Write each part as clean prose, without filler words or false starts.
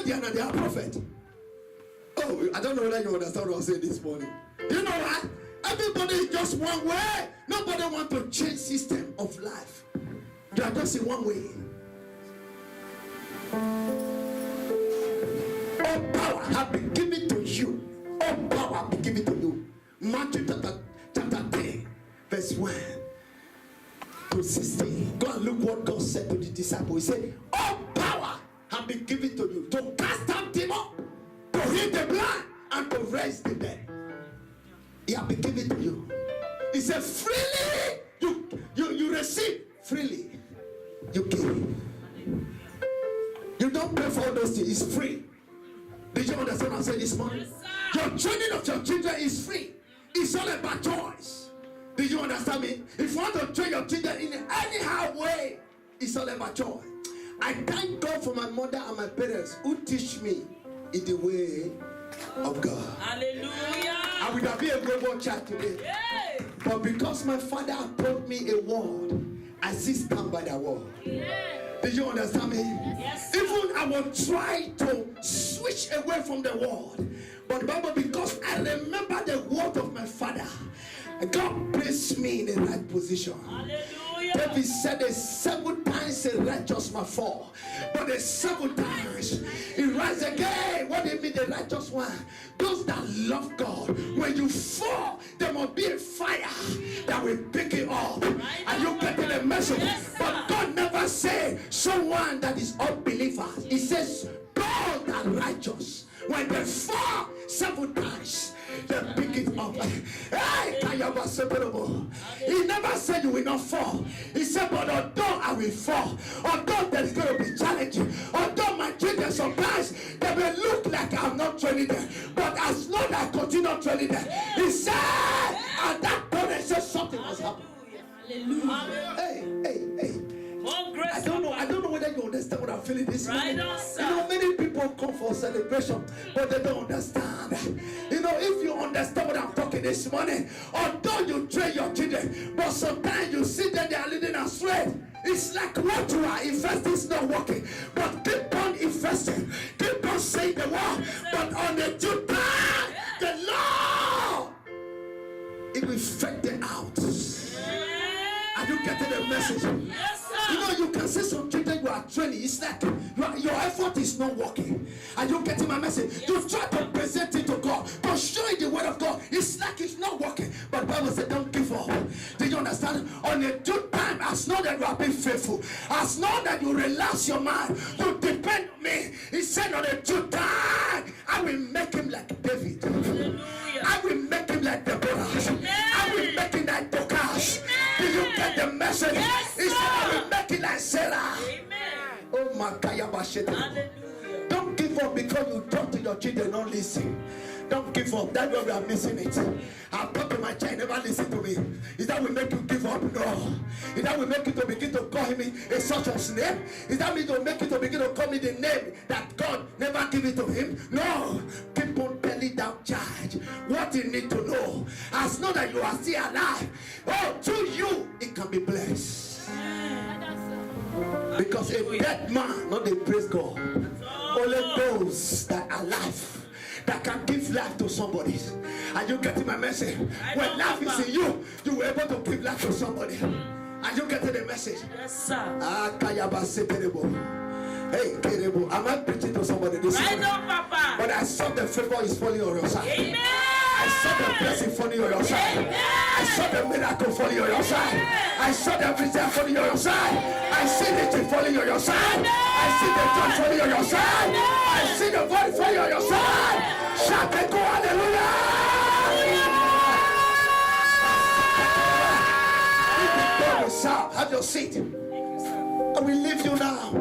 Guardian and they are prophet. Oh, I don't know whether you understand what I'm saying this morning. Do you know what? Everybody is just one way. Nobody wants to change system of life. They are just in one way. All power have been given to you. All power have been given to you. Matthew chapter 10, verse 1 to 16. Go and look what God said to the disciples. He said, all power have been given to you to cast out demons, to heal the blind, and to raise the dead. He has been given to you. He said, freely you receive, freely you give. You don't pay for all those things. It's free. Did you understand what I said this morning? Your training of your children is free. It's all about choice. Did you understand me? If you want to train your children in any way, it's all about choice. I thank God for my mother and my parents who teach me in the way of God. Hallelujah. I would have been a global child today. Yay. But because my father told me a word, I still stand by that word. Yeah. Did you understand me? Yes, even I will try to switch away from the word. But the Bible, because I remember the word of my father, God placed me in the right position. Hallelujah. David said the 7 times a righteous man fall, but the 7 times he rise again. What do you mean the righteous one? Those that love God, when you fall, there must be a fire that will pick it up. Are you getting the message? Yes, but God never said someone that is unbeliever. He says those that are righteous, when they fall 7 times, they pick it up. Hey, he never said you will not fall. He said, but although I will fall, although there is going to be challenging, although my children sometimes they may look like I'm not training them, but as long as I continue training them, he said, and that point said something was happening. Hallelujah. Hey. More grace. I don't know whether you understand what I'm feeling this Right morning. on, sir. You know, many people come for celebration, but they don't understand. You know, if you understand what I'm talking this morning, although you train your children, but sometimes you see that they are leading astray. It's like what you are investing is not working, but keep on investing, keep on saying the word. But on the due time, the Lord, it will fake them out. Are you getting the message? Yes, sir. You know, you can see some children you are training. It's like your effort is not working. Are you getting my message? Yes, you try to present it to God, to show you the word of God. It's like it's not working. But the Bible said, don't give up. Do you understand? On a due time, as long as you are being faithful, as long as you relax your mind, you depend on me. He said, on a due time, I will make him like David. Hallelujah. I will make him like Deborah. I will make him like Dorcas. Do you get the message? Yes, He said, I will make it like Sarah. Amen. Oh my God. Hallelujah. Don't give up because you talk to your children, don't listen. Don't give up. That's why we are missing it. I've talked to my child, never listen to me. Is that will make you give up? No. Is that will make you to begin to call him a such of name? Is that will make you to begin to call me the name that God never gave it to him? No. Keep on telling that child what you need to know. As long as you are still alive, oh, to you, it can be blessed. Because a dead man, not a praise God. Only those that are alive, that can give life to somebody. Are you getting my message? When life is in you, you were able to give life to somebody. Are you getting the message? Yes, sir. Hey, Kerebo, am I preaching to somebody this morning? Right on, Papa. But I saw the favor is falling on your side. Amen. I saw the blessing falling on your side. Amen. I saw the miracle falling on your side. I saw the vision falling on your side. I see the tree falling on your side. I see the church falling on your side. I see the voice falling on your side. Shout and go, hallelujah. Shout, have your seat. I will leave you now.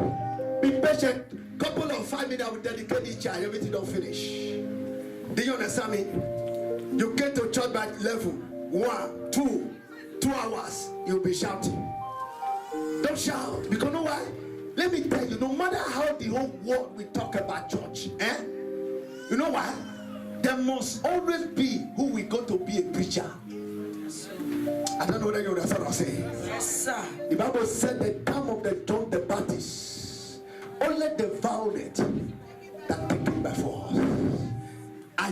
Be patient. Couple of 5 minutes, I will dedicate each child. Everything don't finish. Do you understand me? You get to church by level 1, 2 hours, you'll be shouting. Don't shout. Because you know why? Let me tell you, no matter how the whole world will talk about church, you know why? There must always be who will go to be a preacher. I don't know whether you understand what I'm saying. Yes, sir. The Bible said the time of the John the Baptist, only the violent that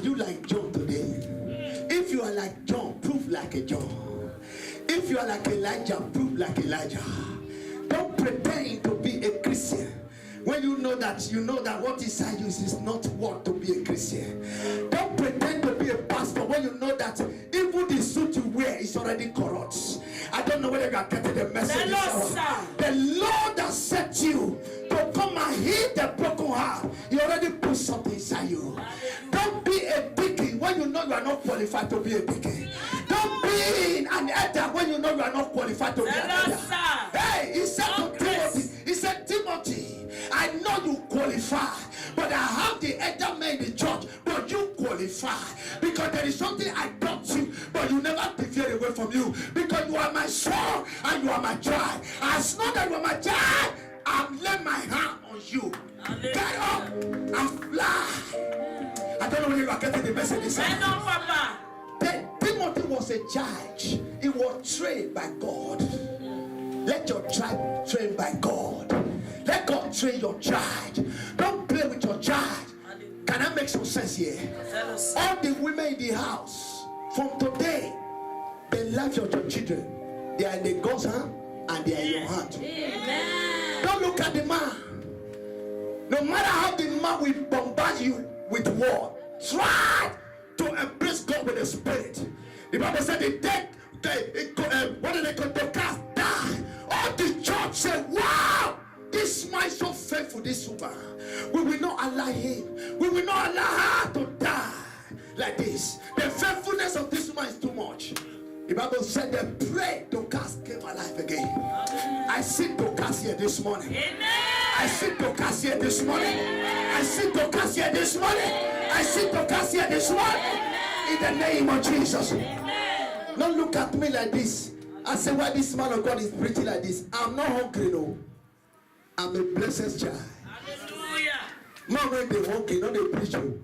you like John today? If you are like John, prove like a John. If you are like Elijah, prove like Elijah. Don't pretend to be a Christian when you know that what inside you is not what to be a Christian. Don't pretend to be a pastor when you know that even the suit you wear is already corrupt. I don't know whether you are getting the message. The Lord has set you to come and heal the broken heart. He already put something inside you. Don't be a deacon when you know you are not qualified to be a deacon. Don't be an elder when you know you are not qualified to be an elder. Hey, he said to Timothy, he said, Timothy, I know you qualify, but I have the elder man in the church, but you qualify. Because there is something I taught you, but you never deviate away from you. Because you are my son and you are my child. As long as you are my child, I've laid my hand on you. Get up and fly. I don't know whether you are getting the message. Papa. Timothy was a judge. He was trained by God. Let your child train by God. Let God train your child. Don't play with your child. Can I make some sense here? All the women in the house, from today, the life of your children, they are in the God's hand and they are in your hand. Amen. Don't look at the man. No matter how the man will bombard you with war, try to embrace God with the Spirit. The Bible said the dead, what did they call the cast die? All the church said, wow, this man is so faithful, this woman. We will not allow him. We will not allow her to die like this. The faithfulness of this woman is too much. The Bible said they prayed, Dorcas came alive again. I see Dorcas here this morning. Amen. I see Dorcas here this morning. I see Dorcas here this morning. I see Dorcas here this morning. In the name of Jesus. Amen. Don't look at me like this. I say, why this man of God is preaching like this? I'm not hungry, no. I'm a blessed child. Hallelujah. Man, when they hungry, no, they preach you.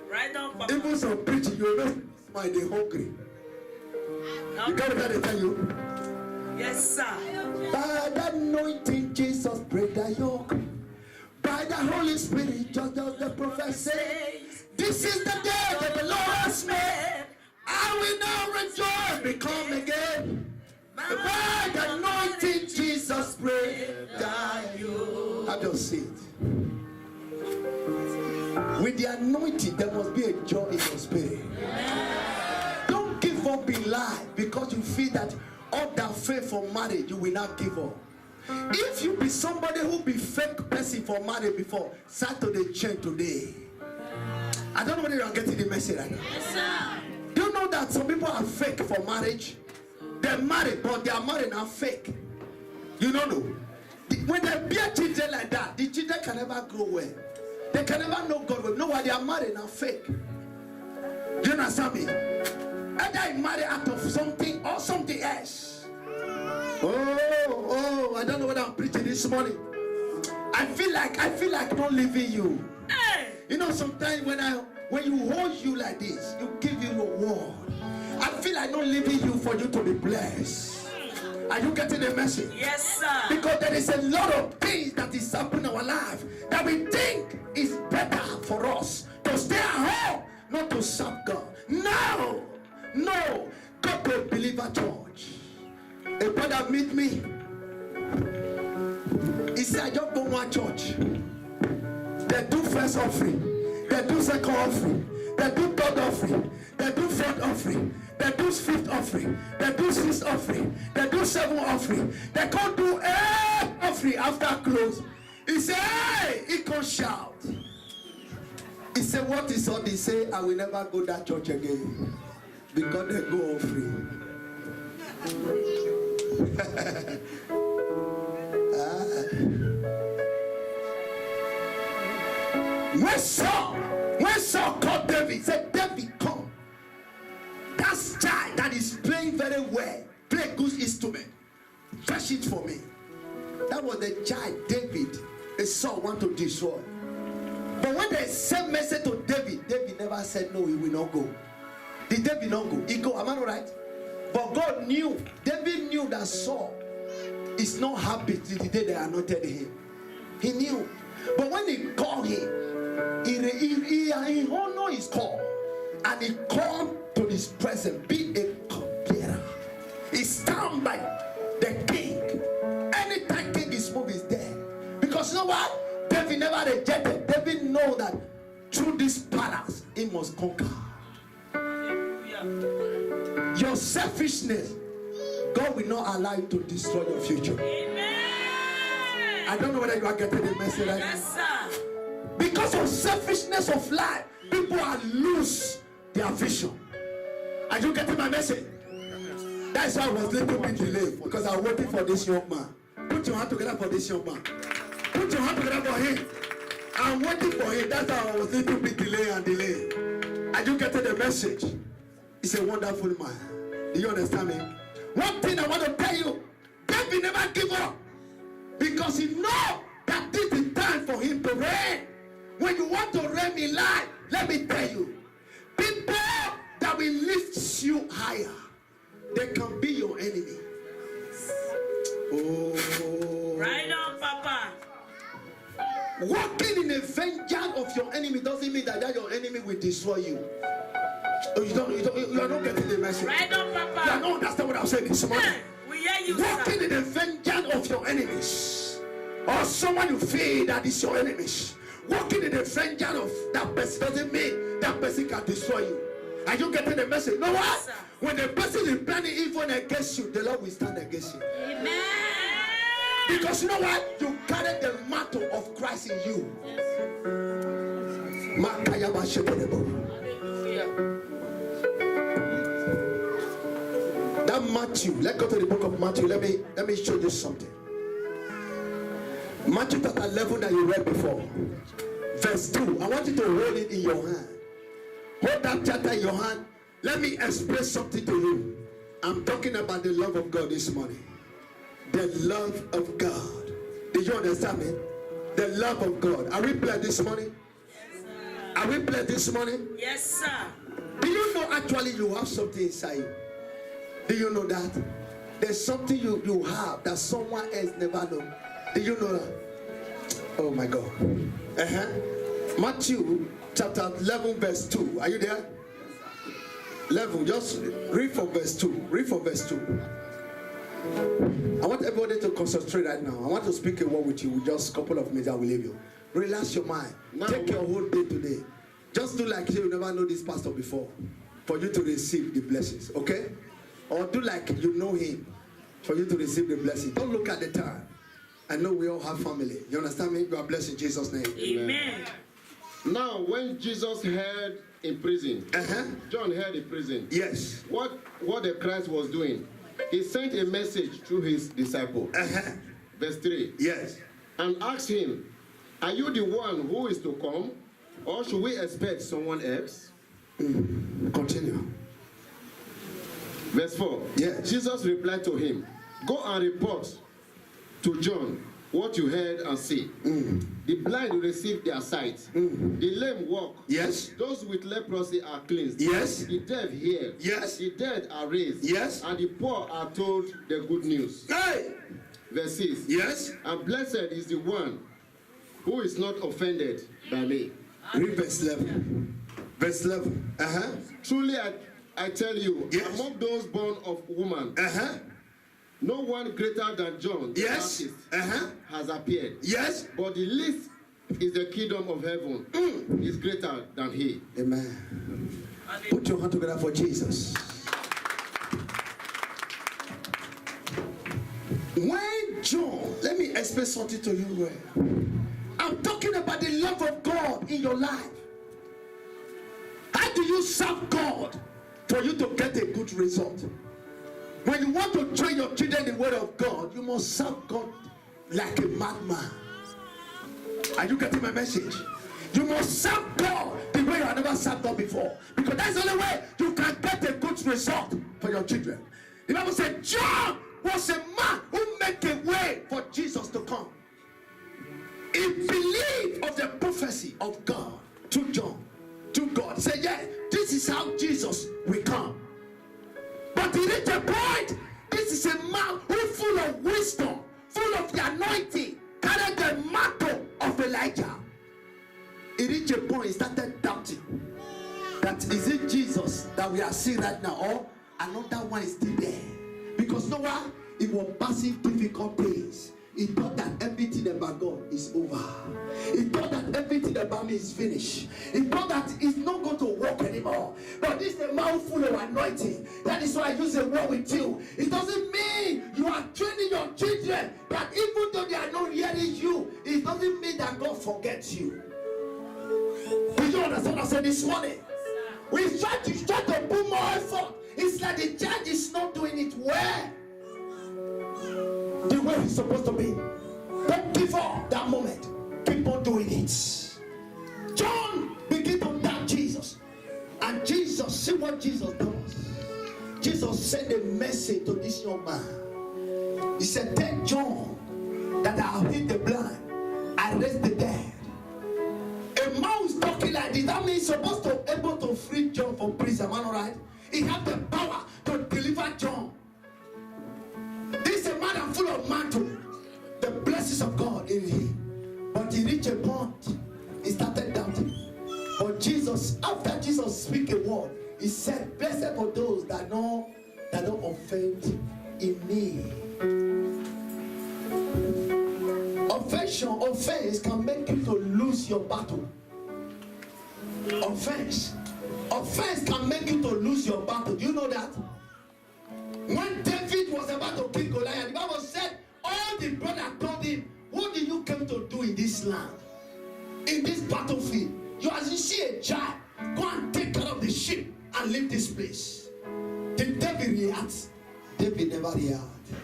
Right now, Papa. Even some preaching, you know, why they hungry. You got what they tell you? Yes, sir. By the anointing, Jesus break the yoke. By the Holy Spirit, just as the prophet says, this is the day that the Lord has made. I will now rejoice, become again. By the anointing, Jesus break the yoke. I just see it. With the anointing, there must be a joy in your spirit. Don't give up in life because you feel that all that faith for marriage, you will not give up. If you be somebody who be fake person for marriage before, start to the change today. I don't know whether you are getting the message right now. Yes, sir. Do you know that some people are fake for marriage? They're married, but they are married and fake. You don't know. When they bear children like that, the children can never grow well. They can never know God well. No, why they are married and fake. Do you understand me? Either I marry out of something or something else. Oh, I don't know what I'm preaching this morning. I feel like not leaving you. Hey. You know, sometimes when you hold you like this, you give you your word. I feel like not leaving you for you to be blessed. Are you getting the message? Yes, sir. Because there is a lot of things that is happening in our life that we think is better for us to stay at home, not to serve God. No. Go to a believer church. A brother meet me. He said, I just go one church. They do first offering. They do second offering. They do third offering. They do fourth offering. They do fifth offering. They do sixth offering. They do seventh offering. They can't do 8 offering after close. He said, hey, he can shout. He said, what is all? He said, I will never go that church again. Because they go offering. When Saul called David, he said, David, come. That child that is playing very well, play good instrument, fetch it for me. That was the child David, the Saul want to destroy. But when they sent message to David, David never said no, he will not go. Did David not go? He go, am I not right? But God knew, David knew that Saul is not happy till the day they anointed him. He knew. But when he called him, he honored his call. and he called to his presence, be a cupbearer. He stand by the king. Anytime king is moving, is there. Because you know what? David never rejected. David know that through this palace, he must conquer. Your selfishness, God will not allow you to destroy your future. I don't know whether you are getting the message right now. Sir. Because of selfishness of life, people are lose their vision. Are you getting my message? That's why I was a little bit delayed, because I was waiting for this young man. Put your hand together for this young man. Put your hand together for him. I'm waiting for him. That's why I was a little bit delayed. Are you getting the message? He's a wonderful man. Do you understand me? One thing I want to tell you, David never give up. Because he know that this is time for him to reign. When you want to reign in life, let me tell you, people that will lift you higher, they can be your enemy. Oh. Right on, Papa. Walking in the vengeance of your enemy doesn't mean that your enemy will destroy you. You are not getting the message. Right on, You Papa. are not understand what I'm saying this morning. We hear you, Walking sir. in the vengeance of your enemies, or someone you feel that is your enemies, walking in the vengeance of that person doesn't mean that person can destroy you. Are you getting the message? No, what? Sir. When the person is planning evil against you, the Lord will stand against you. Amen. Because you know what? You carry the mantle of Christ in you. That Matthew, let's go to the book of Matthew. Let me show you something. Matthew chapter 11 that you read before, verse 2. I want you to hold it in your hand. Hold that chapter in your hand. Let me explain something to you. I'm talking about the love of God this morning. The love of God. Did you understand me? The love of God. Are we blessed this morning? Are we blessed this morning? Yes, sir. Do you know actually you have something inside you? Do you know that? There's something you have that someone else never know. Do you know that? Oh my God. Matthew chapter 11 verse 2. Are you there? 11. Just read from verse 2. Read from verse 2. I want everybody to concentrate right now. I want to speak a word with you. With just a couple of minutes, I will leave you. Relax your mind. Take your whole day today. Just do like you never know this pastor before, for you to receive the blessings. Okay? Or do like you know him, for you to receive the blessing. Don't look at the time. I know we all have family. You understand me? You are blessed in Jesus' name. Amen. Now, when Jesus heard in prison, John heard in prison, Yes. what the Christ was doing, he sent a message to his disciple. Verse 3. Yes. And asked him, are you the one who is to come, or should we expect someone else? Continue. Verse 4. Yes. Jesus replied to him, go and report to John what you heard and see. The blind will receive their sight. The lame walk. Yes. Those with leprosy are cleansed. Yes. The deaf hear. Yes. The dead are raised. Yes. And the poor are told the good news. Hey. Verse 6. Yes. And blessed is the one who is not offended by me. Read verse 11. Verse 11. Truly I tell you, Yes. among those born of woman, no one greater than John the Yes. Baptist has appeared. Yes. But the least is the kingdom of heaven is greater than he. Amen. Put your hand together for Jesus. When John, let me explain something to you. I'm talking about the love of God in your life. How do you serve God for you to get a good result? When you want to train your children in the word of God, you must serve God like a madman. Are you getting my message? You must serve God the way you have never served God before. Because that's the only way you can get a good result for your children. The Bible said John was a man who made a way for Jesus to come. He believed of the prophecy of God to John, to God. He said, yeah, this is how Jesus will come. But he reached a point, this is a man who is full of wisdom, full of the anointing, carried the mantle of Elijah. He reached a point, he started doubting. that is it Jesus that we are seeing right now, or another one is still there? Because Noah, it was passing difficult days. He thought that everything about God is over. He thought that everything about me is finished. He thought that it's not going to work anymore. But this is a mouthful of anointing. That is why I use the word with you. It doesn't mean you are training your children that even though they are not hearing you, it doesn't mean that God forgets you. Do you understand what I said this morning? We try to put more effort. It's like the church is not doing it well. The way it's supposed to be. Don't give up that moment. Keep on doing it. John began to doubt Jesus. And Jesus, see what Jesus does. Jesus sent a message to this young man. He said, tell John that I have healed the blind, I raised the dead. A man who's talking like this, that means he's supposed to be able to free John from prison. Am I right? He had the power to deliver John. This is a man full of mantle, the blessings of God in him. But he reached a point, he started doubting. But Jesus, after Jesus speak a word, he said, blessed for those that don't offend in me. Offense can make you to lose your battle. Offense can make you to lose your battle. Do you know that? When David was about to kill Goliath, the Bible said, all the brothers told him, what did you come to do in this land? In this battlefield? You as you see a child, go and take care of the sheep and leave this place. Did David react? David never reacted.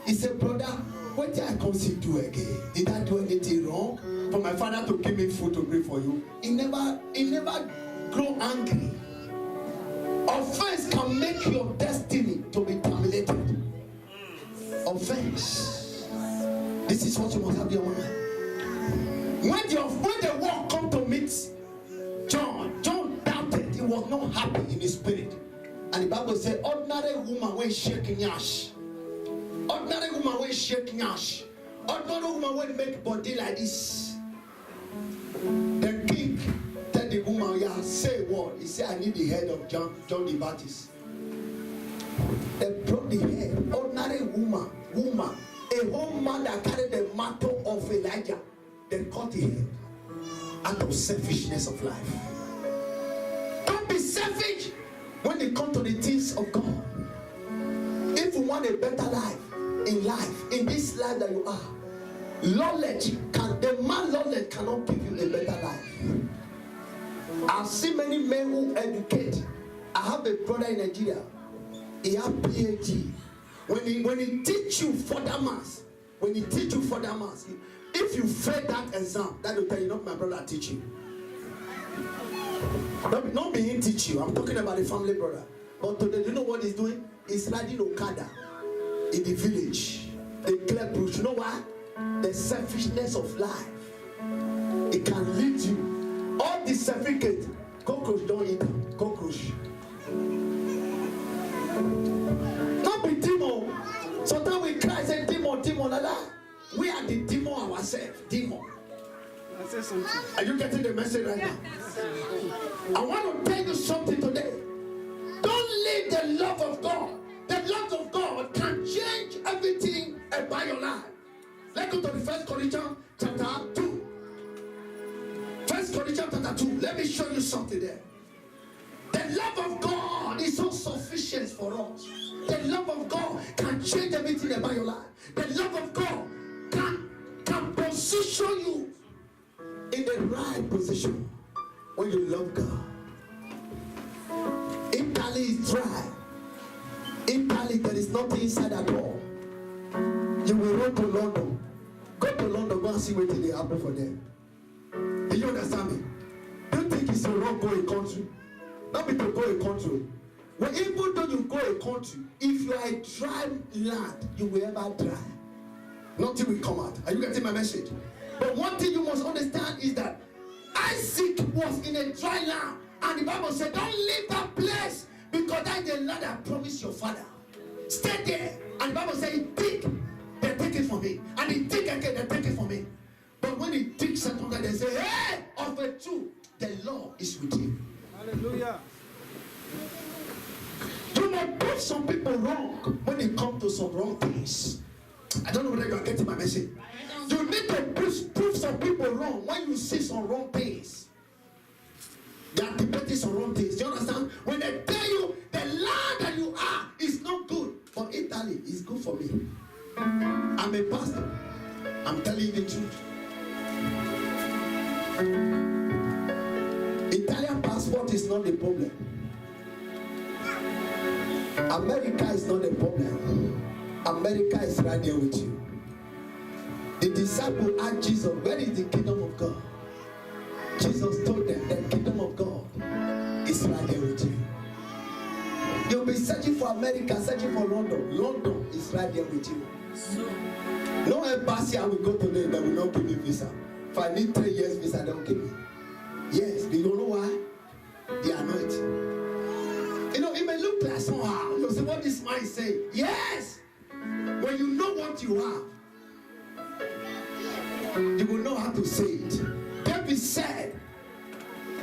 He said, brother, what did I come see do again? Did I do anything wrong? For my father to give me food to pray for you? He never grow angry. Offense can make your destiny to be terminated. Offense. This is what you must have in your mind. When the war come to meet John doubted. He was not happy in his spirit. And the Bible said, ordinary woman when shaking ash. Ordinary woman when shaking ash. Ordinary woman when make body like this. The king tell the woman, yeah, say what? He said, I need the head of John the Baptist. They brought the head. Ordinary woman, a whole man that carried the mantle of Elijah. They cut the head out of selfishness of life. Don't be selfish when it comes to the things of God. If you want a better life, in this life that you are, the man lawless cannot give you a better life. I've seen many men who educate. I have a brother in Nigeria. He has PhD. When he teach you further mass, if you fail that exam, that will tell you, not my brother teach you. Not me teach you. I'm talking about the family brother. But today, you know what he's doing? He's riding Okada in the village. The clear bush. You know why? The selfishness of life. It can lead you. All the certificate, cockroach don't eat them. Cockroach. Not be demon. Sometimes we cry, say demon, la. We are the demon ourselves. Demon. Are you getting the message right now? I want to tell you something today. Don't leave the love of God. The love of God can change everything about your life. Let's go to the 1 Corinthians chapter 2. 1 Corinthians chapter 2. Let me show you something there. The love of God is so sufficient for us. The love of God can change everything about your life. The love of God can position you in the right position when you love God. Italy is dry. Italy, there is nothing inside at all. You will run to London. Go to London, go and see what they happen for them. Do you understand me? Don't think it's wrong go a country. Not be to go a country. Well, even though you go a country, if you are a dry land, you will ever dry. Nothing will come out. Are you getting my message? But one thing you must understand is that Isaac was in a dry land. And the Bible said, don't leave that place, because that is the land I promised your father. Stay there. And the Bible said, he dig, they take it from me. And he dig again, they take it from me. But when he digs second, they say, hey, of a truth, the Lord is with him. Hallelujah. You must prove some people wrong when it comes to some wrong things. I don't know whether you are getting my message. You need to prove some people wrong when you see some wrong things. They are debating some wrong things. Do you understand? When they tell you the land that you are is not good, but Italy is good for me. I'm a pastor. I'm telling you the truth. Italian passport is not the problem. America is not the problem. America is right there with you. The disciple asked Jesus, where is the kingdom of God? Jesus told them, the kingdom of God is right there with you. You'll be searching for America, searching for London. London is right there with you. No embassy I will go to them that will not give me visa. If I need 3 years visa, they don't give me. Yes, do you know why? They are not. You know, it may look like somehow. You say, what this man is saying? Yes! When you know what you have, you will know how to say it. David said,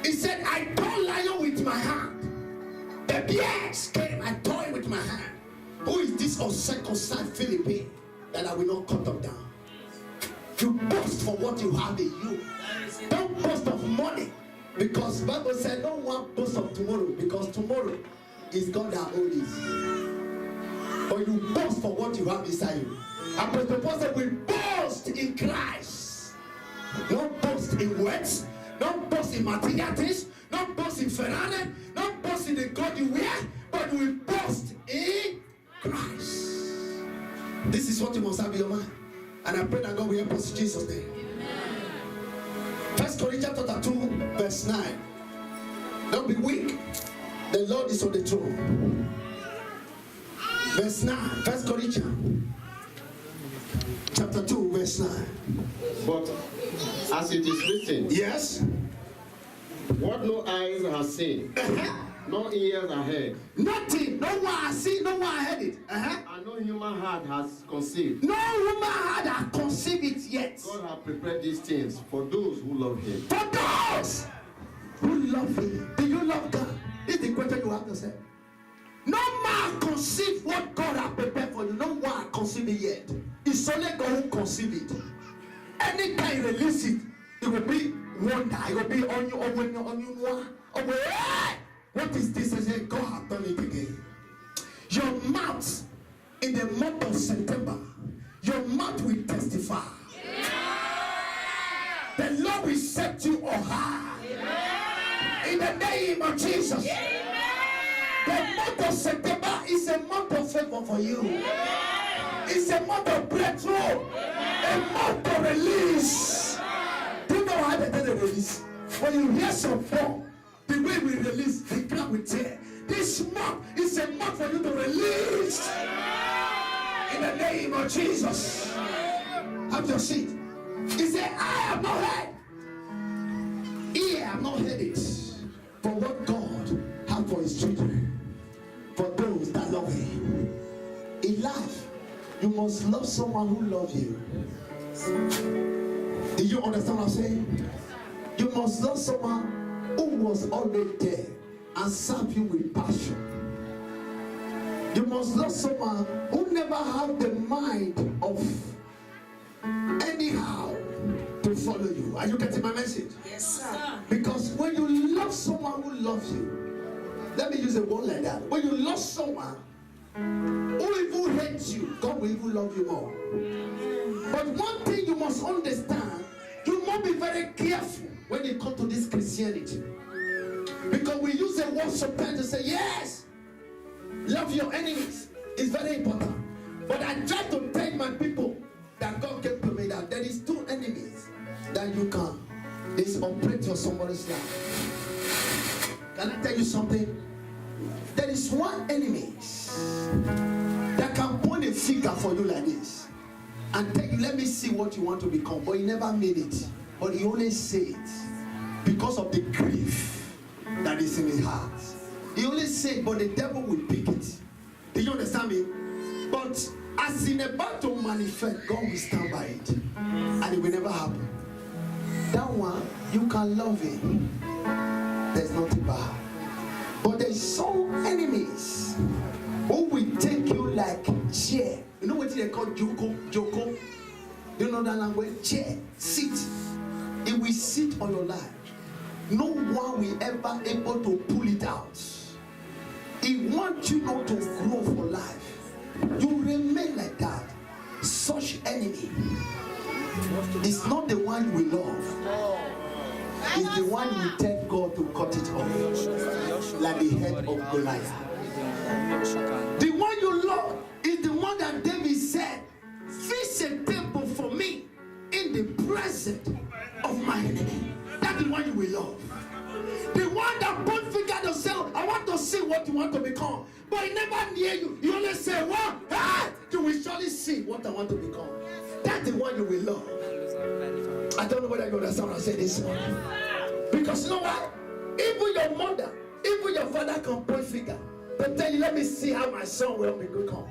he said, I tore lion with my hand. The bears came, I tore it with my hand. Who is this uncircumcised Philippine that I will not cut them down? You boast for what you have in you. Don't boast of money. Because Bible said no one boast of tomorrow, because tomorrow is God that owns it. But you boast for what you have inside you. Apostle Paul said we boast in Christ. Not boast in words, not boast in material things, not boast in Ferrari, not boast in the God you wear, but we boast in Christ. This is what you must have in your mind. And I pray that God will help us in Jesus' name. 1 Corinthians chapter 2, verse 9. Don't be weak. The Lord is on the throne. Verse 9. 1 Corinthians chapter 2, verse 9. But as it is written, Yes. what no eyes have seen, no ears have heard, Nothing. No one has seen, no one has heard it. and no human heart has conceived. No woman had conceived it yet. God has prepared these things for those who love Him. For those who love Him. Do you love God? This is the question you have to say. No man conceive what God has prepared for you. No one conceive it yet. It's only God who conceive it. Anytime you release it, it will be wonder. It will be on you. What is this? I say, God has done it again. Your mouth in the month of September, your mouth will testify. The Lord will set you on high. In the name of Jesus. The month of September is a month of favor for you. It's a month of breakthrough. A month of release. Do you know how they do the release? When you hear some form, the way we release, the crowd will tear. This month is a month for you to release. In the name of Jesus. Have your seat. He said, I have not heard. Ear have not heard it. For what God has for His children. For those that love Him. In life, you must love someone who loves you. Do you understand what I'm saying? You must love someone who was already there and serve you with passion. You must love someone who never had the mind of anyhow to follow you. Are you getting my message? Yes, sir. Because when you love someone who loves you, let me use a word like that. When you love someone who even hates you, God will even love you more. But one thing you must understand, you must be very careful when it comes to this Christianity. Because we use the word sometimes to say, yes, love your enemies. It's very important. But I try to tell my people that God gave to me that there is 2 enemies that you can operate for somebody's life. Can I tell you something? There is one enemy that can point a finger for you like this and tell you, let me see what you want to become. But he never made it. But he only said it because of the grief that is in his heart. He only said, but the devil will pick it. Do you understand me? But as in about to manifest, God will stand by it. And it will never happen. That one, you can love him. There's nothing bad. But there's some enemies who will take you like chair. You know what they call Joko? You know that language? Chair, sit. It will sit on your life. No one will ever able to pull it out. He wants you not to grow for life. You remain like that. Such enemy is not the one we love. It's the one we tell God to cut it off, like the head of Goliath. The one you love is the one that David said, "Fix a table for me in the presence of my enemy." That's the one you will love. The one that point finger and say, "I want to see what you want to become," but he never near you. You only say, "What? Hey, you will surely see what I want to become." That's the one you will love. I don't know whether you understand what I say this morning. Because you know what? Even your mother, even your father can point finger to tell you, "Let me see how my son will become."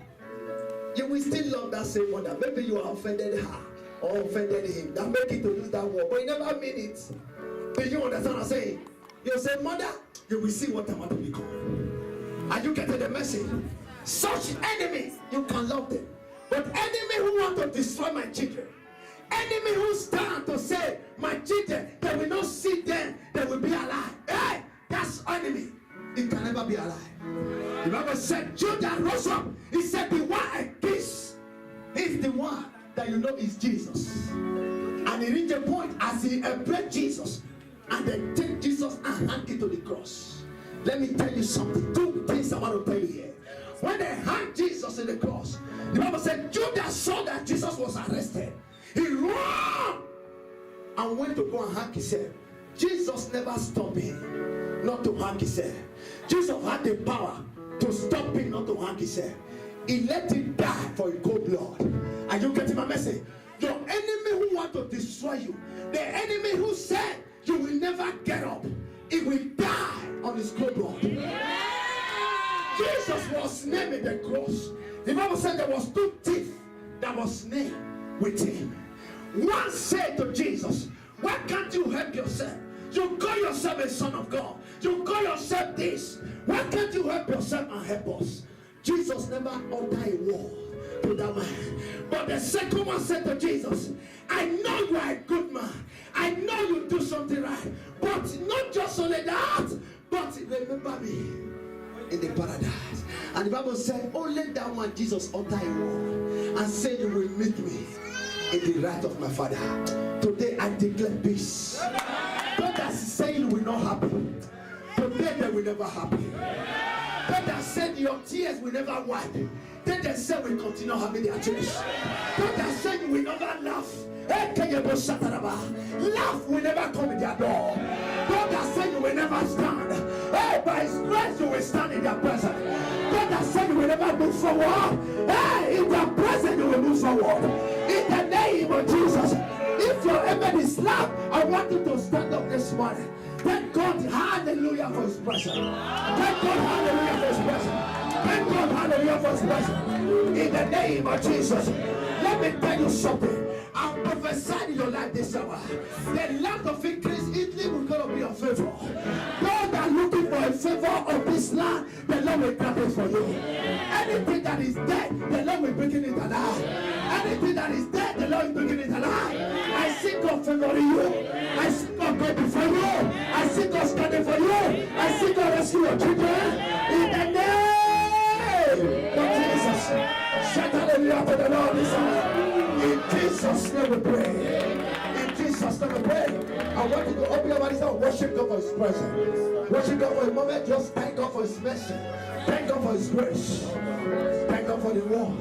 You will still love that same mother. Maybe you have offended her or offended him. That make it to use that word, but you never mean it. Do you understand what I'm saying? You say, "Mother, you will see what I want to become." Are you getting the message? Such enemies, you can love them. But enemy who want to destroy my children, enemy who stand to say, "My children, they will not see them, they will be alive." Hey, that's enemy. It can never be alive. The Bible said, Judah rose up. He said, "The one I kiss is the one that you know is Jesus." And he reached a point as he embraced Jesus, and they take Jesus and hang it to the cross. Let me tell you something. Two things I want to tell you here. When they hung Jesus in the cross, the Bible said Judas saw that Jesus was arrested. He ran and went to go and hang himself. Jesus never stopped him not to hang himself. Jesus had the power to stop him not to hang himself. He let him die for a cold blood. Are you getting my message? Your enemy who want to destroy you, the enemy who said you will never get up, he will die on his cold blood. Jesus was named in the cross. The Bible said there was two thieves that was named with him. One said to Jesus, "Why can't you help yourself? You call yourself a son of God. You call yourself this. Why can't you help yourself and help us?" Jesus never uttered a word to that man. But the second one said to Jesus, "I know you are a good man. I know you do something right. But not just only that, but remember me in the paradise." And the Bible said, only that one Jesus uttered a word and said, "You will meet me in the right of my Father." Today I declare peace. God has said you will not happen. Today they will never happen. God has said your tears will never wipe. Then they say we continue having their tears. God has said you will never laugh. Laugh will never come in their door. God has said you will never stand. Hey, by His grace you will stand in their presence. God has said you will never move forward. Hey, in their presence you will move forward. In the name of Jesus. If your amen is loud, I want you to stand up this morning. Thank God, hallelujah, for His presence. Thank God, hallelujah, for His presence. Thank God, hallelujah, for His presence. In the name of Jesus. Let me tell you something. I'm prophesying in your life this hour. The land of increase, Italy will going to be your favor. God are looking for a favor of this land. The Lord will grant it for you. Anything that is dead, the Lord will bring it alive. Anything that is dead, the Lord will bring it alive. I see God favoring you. I see God going before you. I see God standing for you. I see God rescue your children. In the name of Jesus. Shout hallelujah to the Lord this hour. In Jesus' name we pray. In Jesus' name we pray. I want you to open your mouth and worship God for His presence. Worship God for a moment. Just thank God for His mercy. Thank God for His grace. Thank God for the war.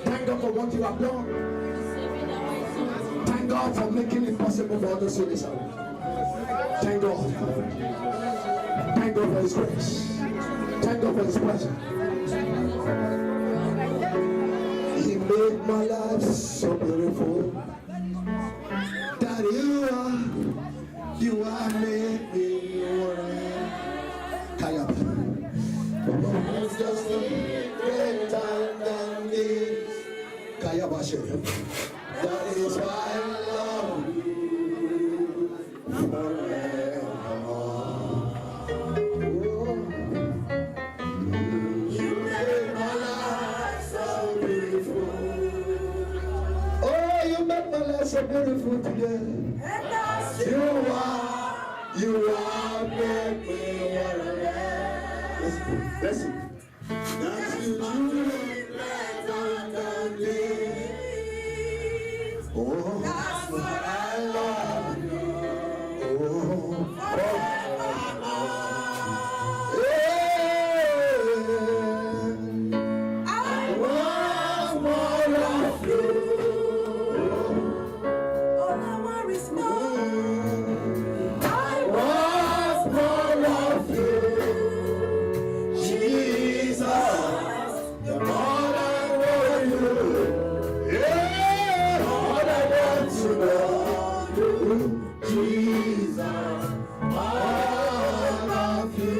Thank God for what you have done. Thank God for making it possible for others to listen. Thank God. Thank God for His grace. Thank God for His presence. He made my life so beautiful. That you are made me Kayab. It's just a great time than this. Kayabashe. That is why I love you forever. for today. You are made me what I am. Listen. That you do oh, that's what I love you. Oh, I want more of you. All I want is more. I want more of you. Jesus, the more I want you. Yeah, all I want to know you. Jesus, all of you.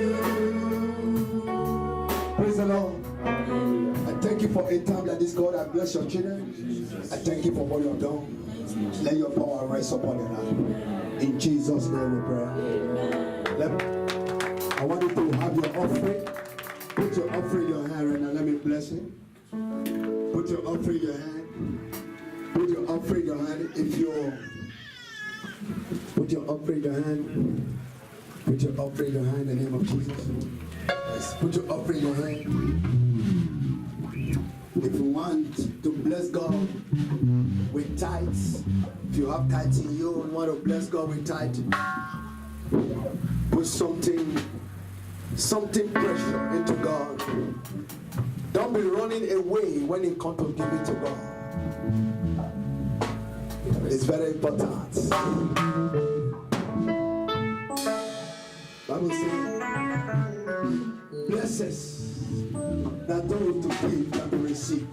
Praise the Lord. I thank you for a time like this, God. I bless your children. I thank you for what you have done. Let your power rest upon your life. In Jesus' name we pray. I want you to have your offering. Put your offering in your hand right now. Let me bless it. Put your offering in your hand. Put your offering in your hand. If you're put your offering in your hand. Put your offering in your hand in the name of Jesus. Yes. Put your offering in your hand. If you want to bless God with tithes, if you have tithes in you and want to bless God with tithes, put something precious into God. Don't be running away when it comes to giving to God. It's very important. Bible says, blessed that those to give and to receive.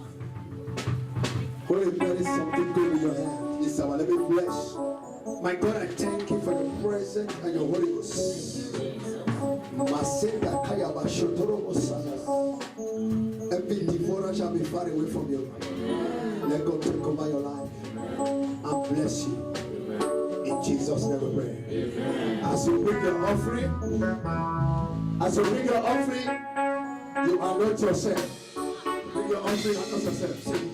When you there is something good in your hand, this hour, let me bless. My God, I thank you for your presence and your Holy Ghost. Every devourer shall be far away from you. Let God take over your life and bless you. In Jesus' name we pray. As you bring your offering, you are not yourself. Bring your offering and not yourself. Sing.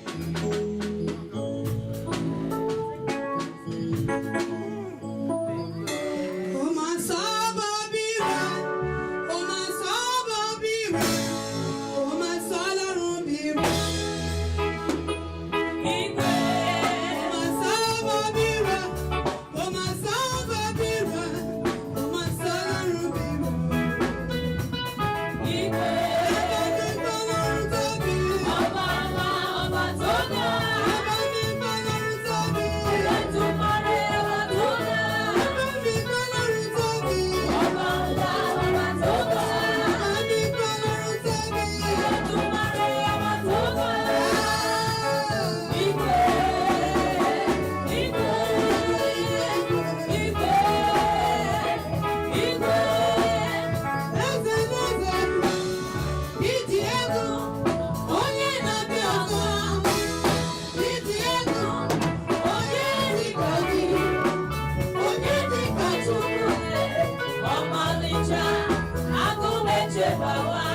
Power.